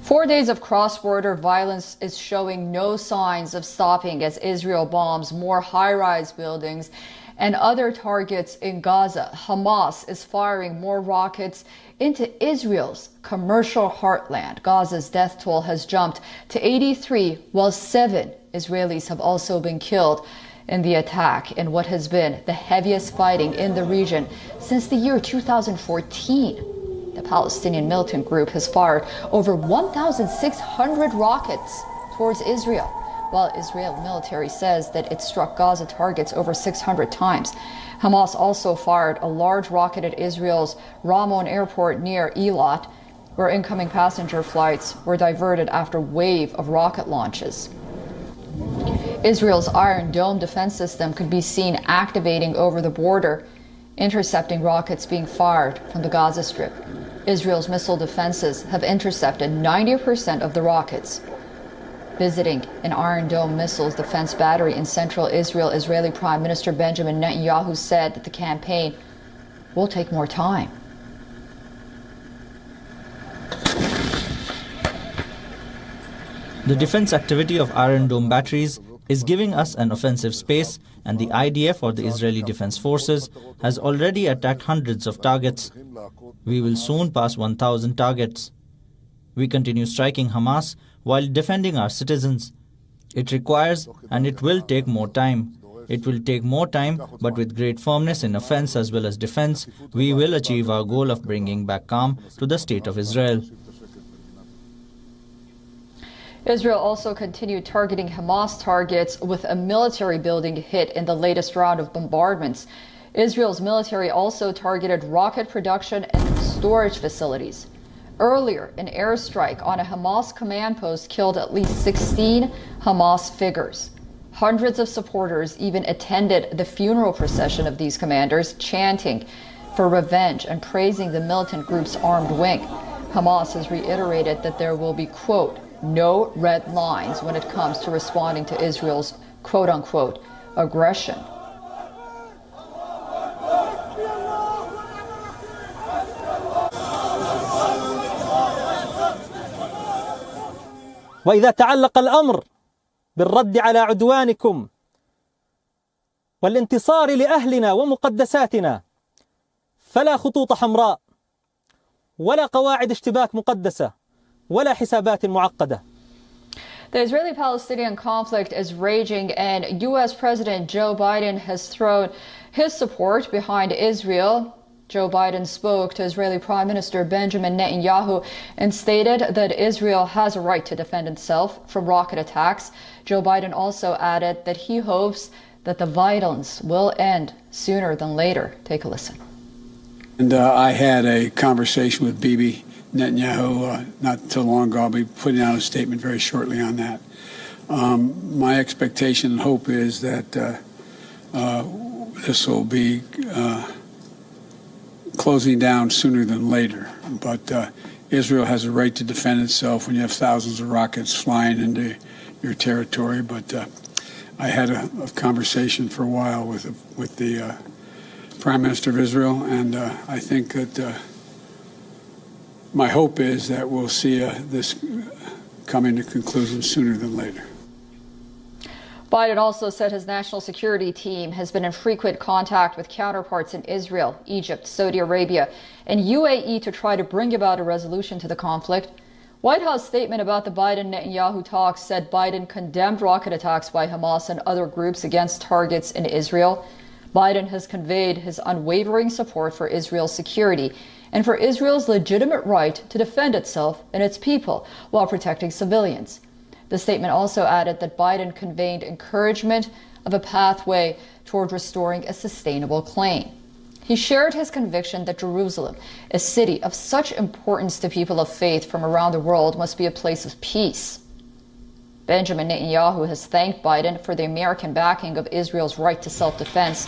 4 days of cross-border violence is showing no signs of stopping as Israel bombs more high-rise buildings and other targets in Gaza. Hamas is firing more rockets into Israel's commercial heartland. Gaza's death toll has jumped to 83, while 7 Israelis have also been killed in the attack in what has been the heaviest fighting in the region since the year 2014. The Palestinian militant group has fired over 1,600 rockets towards Israel, while Israel military says that it struck Gaza targets over 600 times. Hamas also fired a large rocket at Israel's Ramon airport near Eilat, where incoming passenger flights were diverted after a wave of rocket launches. Israel's Iron Dome defense system could be seen activating over the border, intercepting rockets being fired from the Gaza Strip. Israel's missile defenses have intercepted 90% of the rockets. Visiting an Iron Dome missiles defense battery in central Israel, Israeli Prime Minister Benjamin Netanyahu said that the campaign will take more time. The defense activity of Iron Dome batteries is giving us an offensive space, and the IDF, or the Israeli Defense Forces, has already attacked hundreds of targets. We will soon pass 1,000 targets. We continue striking Hamas while defending our citizens. It requires and it will take more time. It will take more time, but with great firmness in offense as well as defense, we will achieve our goal of bringing back calm to the state of Israel. Israel also continued targeting Hamas targets with a military building hit in the latest round of bombardments. Israel's military also targeted rocket production and storage facilities. Earlier, an airstrike on a Hamas command post killed at least 16 Hamas figures. Hundreds of supporters even attended the funeral procession of these commanders, chanting for revenge and praising the militant group's armed wing. Hamas has reiterated that there will be, quote, no red lines when it comes to responding to Israel's quote-unquote aggression. وإذا تعلق الأمر بالرد على عدوانكم والانتصار لأهلنا ومقدساتنا فلا خطوط حمراء ولا قواعد اشتباك مقدسة ولا حسابات معقدة. The Israeli-Palestinian conflict is raging, and U.S. President Joe Biden has thrown his support behind Israel. Joe Biden spoke to Israeli Prime Minister Benjamin Netanyahu and stated that Israel has a right to defend itself from rocket attacks. Joe Biden also added that he hopes that the violence will end sooner than later. Take a listen. And I had a conversation with Bibi Netanyahu not too long ago. I'll be putting out a statement very shortly on that. My expectation and hope is that this will be closing down sooner than later. But Israel has a right to defend itself when you have thousands of rockets flying into your territory. But I had a conversation for a while with the Prime Minister of Israel, and I think that my hope is that we'll see this coming to conclusion sooner than later. Biden also said his national security team has been in frequent contact with counterparts in Israel, Egypt, Saudi Arabia, and UAE to try to bring about a resolution to the conflict. White House statement about the Biden-Netanyahu talks said Biden condemned rocket attacks by Hamas and other groups against targets in Israel. Biden has conveyed his unwavering support for Israel's security and for Israel's legitimate right to defend itself and its people while protecting civilians. The statement also added that Biden conveyed encouragement of a pathway toward restoring a sustainable claim. He shared his conviction that Jerusalem, a city of such importance to people of faith from around the world, must be a place of peace. Benjamin Netanyahu has thanked Biden for the American backing of Israel's right to self-defense.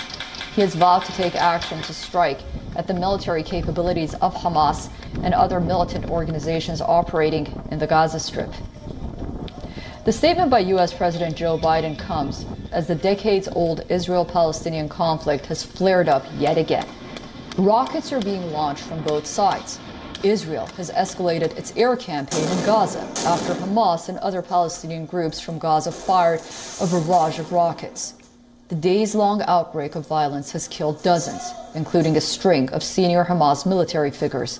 He has vowed to take action to strike at the military capabilities of Hamas and other militant organizations operating in the Gaza Strip. The statement by U.S. President Joe Biden comes as the decades-old Israel-Palestinian conflict has flared up yet again. Rockets are being launched from both sides. Israel has escalated its air campaign in Gaza after Hamas and other Palestinian groups from Gaza fired a barrage of rockets. The days-long outbreak of violence has killed dozens, including a string of senior Hamas military figures,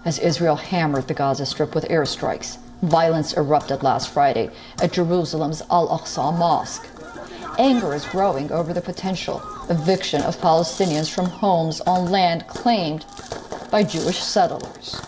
as Israel hammered the Gaza Strip with airstrikes. Violence erupted last Friday at Jerusalem's Al-Aqsa Mosque. Anger is growing over the potential eviction of Palestinians from homes on land claimed by Jewish settlers.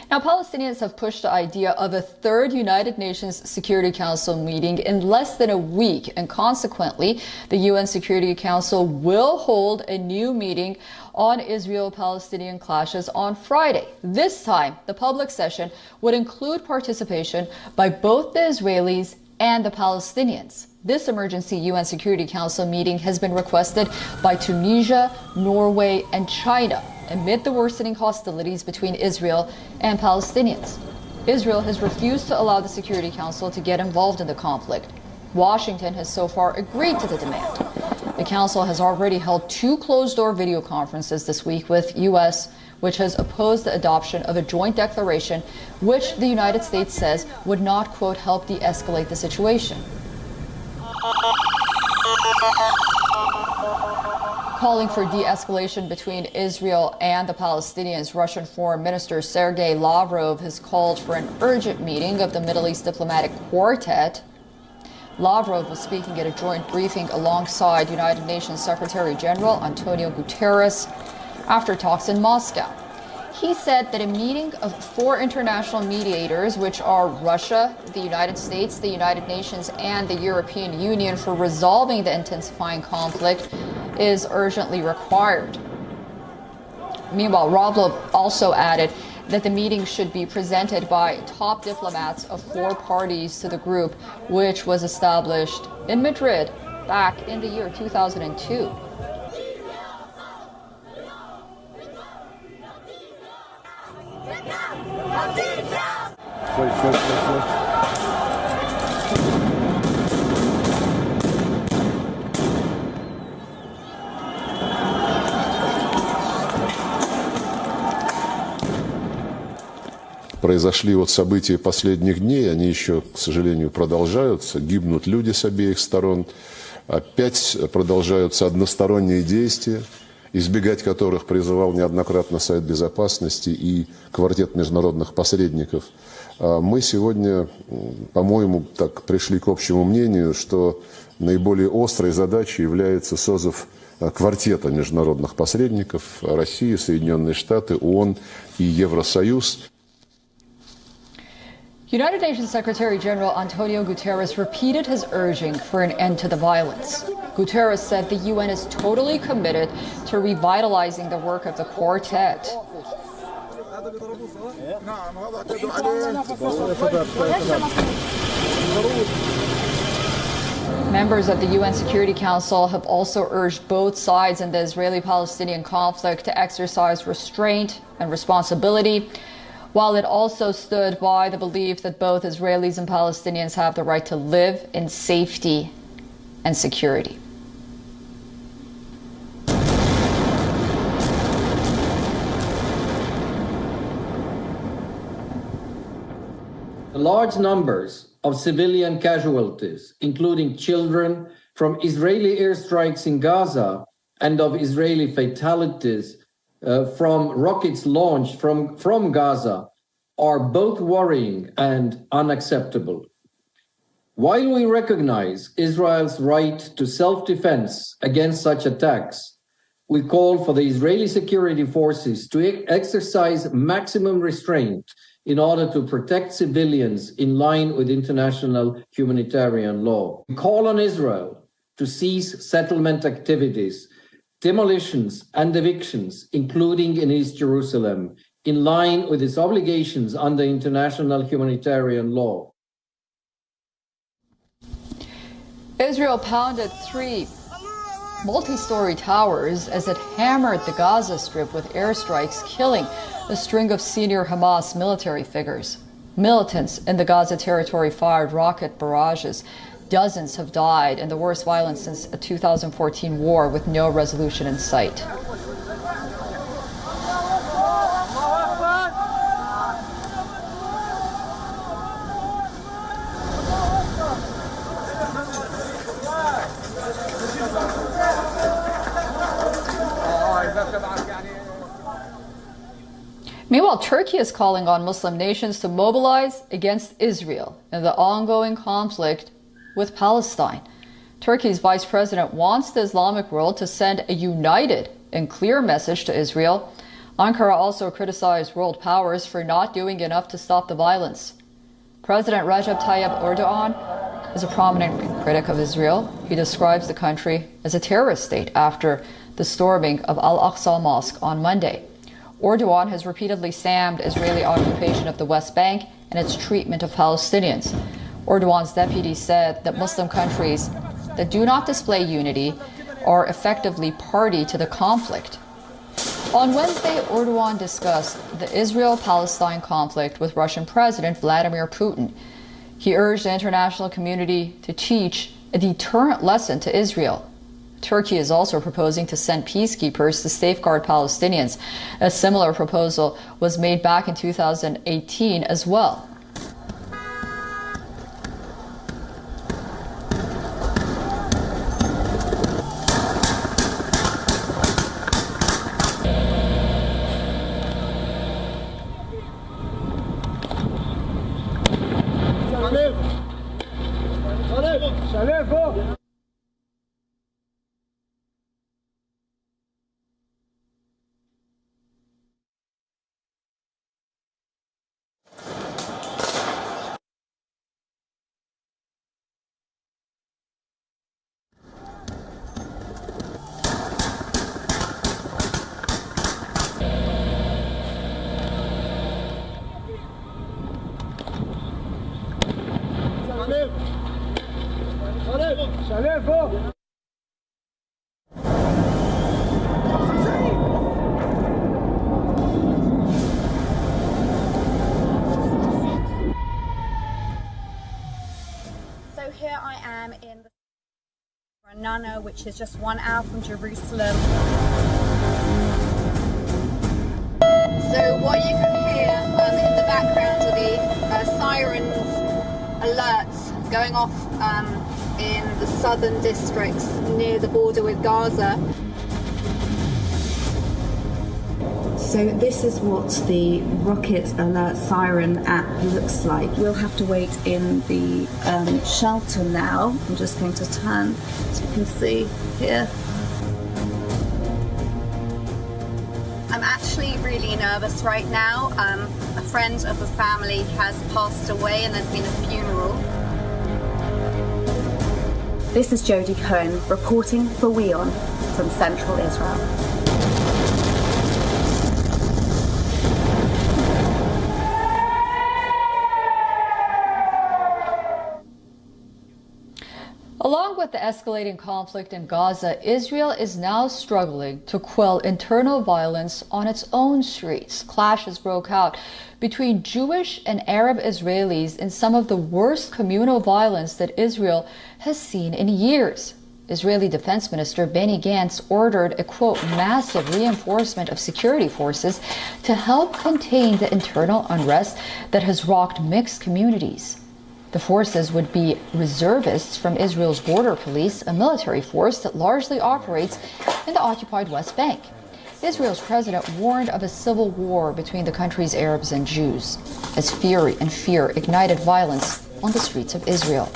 Now, Palestinians have pushed the idea of a third United Nations Security Council meeting in less than a week, and consequently, the UN Security Council will hold a new meeting on Israel-Palestinian clashes on Friday. This time, the public session would include participation by both the Israelis and the Palestinians. This emergency UN Security Council meeting has been requested by Tunisia, Norway, and China amid the worsening hostilities between Israel and Palestinians. Israel has refused to allow the Security Council to get involved in the conflict. Washington has so far agreed to the demand. The Council has already held 2 closed-door video conferences this week with U.S., which has opposed the adoption of a joint declaration, which the United States says would not, quote, help de-escalate the situation. Calling for de-escalation between Israel and the Palestinians, Russian Foreign Minister Sergei Lavrov has called for an urgent meeting of the Middle East diplomatic quartet. Lavrov was speaking at a joint briefing alongside United Nations Secretary General Antonio Guterres after talks in Moscow. He said that a meeting of 4 international mediators, which are Russia, the United States, the United Nations, and the European Union for resolving the intensifying conflict, is urgently required. Meanwhile, Lavrov also added that the meeting should be presented by top diplomats of 4 parties to the group, which was established in Madrid back in the year 2002. Произошли вот события последних дней, они еще, к сожалению, продолжаются, гибнут люди с обеих сторон, опять продолжаются односторонние действия, избегать которых призывал неоднократно Совет Безопасности и квартет международных посредников. Мы сегодня, по-моему, так пришли к общему мнению, что наиболее острой задачей является созыв квартета международных посредников: Россия, Соединенные Штаты, ООН и Евросоюз. United Nations Secretary General Antonio Guterres repeated his urging for an end to the violence. Guterres said the UN is totally committed to revitalizing the work of the quartet. Members of the UN Security Council have also urged both sides in the Israeli-Palestinian conflict to exercise restraint and responsibility, while it also stood by the belief that both Israelis and Palestinians have the right to live in safety and security. The large numbers of civilian casualties, including children, from Israeli airstrikes in Gaza and of Israeli fatalities from rockets launched from Gaza, are both worrying and unacceptable. While we recognize Israel's right to self-defense against such attacks, we call for the Israeli security forces to exercise maximum restraint in order to protect civilians in line with international humanitarian law. We call on Israel to cease settlement activities, demolitions and evictions, including in East Jerusalem, in line with its obligations under international humanitarian law. Israel pounded 3 multi-story towers as it hammered the Gaza Strip with airstrikes, killing a string of senior Hamas military figures. Militants in the Gaza territory fired rocket barrages. Dozens have died in the worst violence since a 2014 war with no resolution in sight. Meanwhile, Turkey is calling on Muslim nations to mobilize against Israel in the ongoing conflict with Palestine. Turkey's vice president wants the Islamic world to send a united and clear message to Israel. Ankara also criticized world powers for not doing enough to stop the violence. President Recep Tayyip Erdogan is a prominent critic of Israel. He describes the country as a terrorist state after the storming of Al-Aqsa Mosque on Monday. Erdogan has repeatedly slammed Israeli occupation of the West Bank and its treatment of Palestinians. Erdogan's deputy said that Muslim countries that do not display unity are effectively party to the conflict. On Wednesday, Erdogan discussed the Israel-Palestine conflict with Russian President Vladimir Putin. He urged the international community to teach a deterrent lesson to Israel. Turkey is also proposing to send peacekeepers to safeguard Palestinians. A similar proposal was made back in 2018 as well. So here I am in Ranana, which is just 1 hour from Jerusalem. So what you can hear in the background are the sirens, alerts going off in the southern districts near the border with Gaza. So this is what the rocket alert siren app looks like. We'll have to wait in the shelter now. I'm just going to turn so you can see here. I'm actually really nervous right now. A friend of the family has passed away and there's been a funeral. This is Jodie Cohen reporting for WION from Central Israel. Along with the escalating conflict in Gaza, Israel is now struggling to quell internal violence on its own streets. Clashes broke out between Jewish and Arab Israelis in some of the worst communal violence that Israel has seen in years. Israeli Defense Minister Benny Gantz ordered a, quote, massive reinforcement of security forces to help contain the internal unrest that has rocked mixed communities. The forces would be reservists from Israel's border police, a military force that largely operates in the occupied West Bank. Israel's president warned of a civil war between the country's Arabs and Jews, as fury and fear ignited violence on the streets of Israel.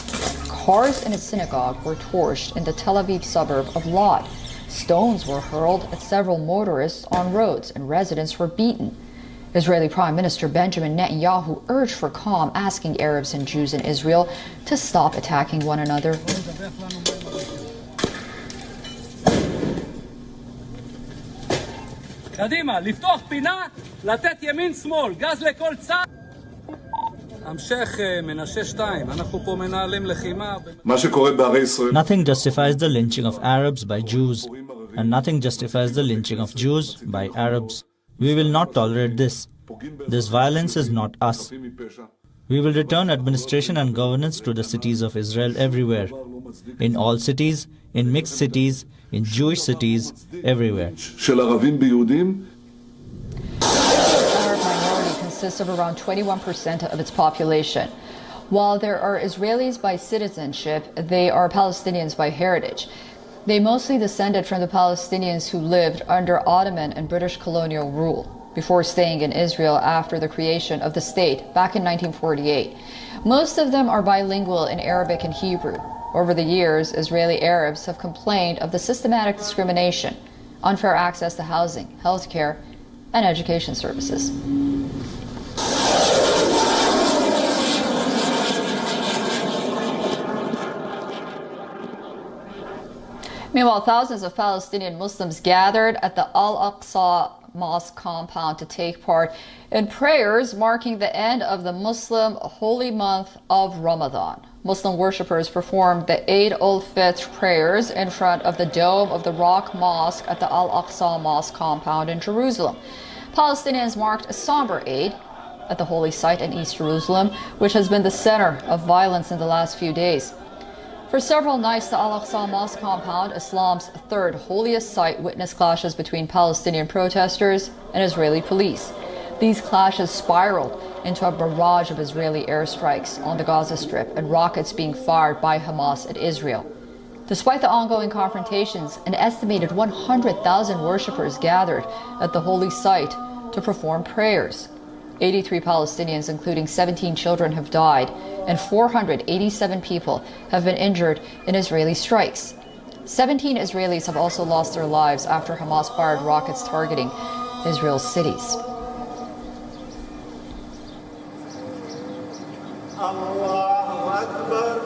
Cars in a synagogue were torched in the Tel Aviv suburb of Lod. Stones were hurled at several motorists on roads, and residents were beaten. Israeli Prime Minister Benjamin Netanyahu urged for calm, asking Arabs and Jews in Israel to stop attacking one another. קדימה, לפתוח פינה, לתת ימין שמאל, גז לכל צד. Nothing justifies the lynching of Arabs by Jews, and nothing justifies the lynching of Jews by Arabs. We will not tolerate this. This violence is not us. We will return administration and governance to the cities of Israel everywhere. In all cities, in mixed cities, in Jewish cities, everywhere. The Arab minority consists of around 21% of its population. While there are Israelis by citizenship, they are Palestinians by heritage. They mostly descended from the Palestinians who lived under Ottoman and British colonial rule before staying in Israel after the creation of the state back in 1948. Most of them are bilingual in Arabic and Hebrew. Over the years, Israeli Arabs have complained of the systematic discrimination, unfair access to housing, healthcare, and education services. Meanwhile, thousands of Palestinian Muslims gathered at the Al-Aqsa Mosque compound to take part in prayers marking the end of the Muslim holy month of Ramadan. Muslim worshippers performed the Eid al-Fitr prayers in front of the dome of the Rock Mosque at the Al-Aqsa Mosque compound in Jerusalem. Palestinians marked a somber Eid at the holy site in East Jerusalem, which has been the center of violence in the last few days. For several nights, the Al-Aqsa Mosque compound, Islam's third holiest site, witnessed clashes between Palestinian protesters and Israeli police. These clashes spiraled into a barrage of Israeli airstrikes on the Gaza Strip and rockets being fired by Hamas at Israel. Despite the ongoing confrontations, an estimated 100,000 worshippers gathered at the holy site to perform prayers. 83 Palestinians, including 17 children, have died, and 487 people have been injured in Israeli strikes. 17 Israelis have also lost their lives after Hamas fired rockets targeting Israel's cities. الله أكبر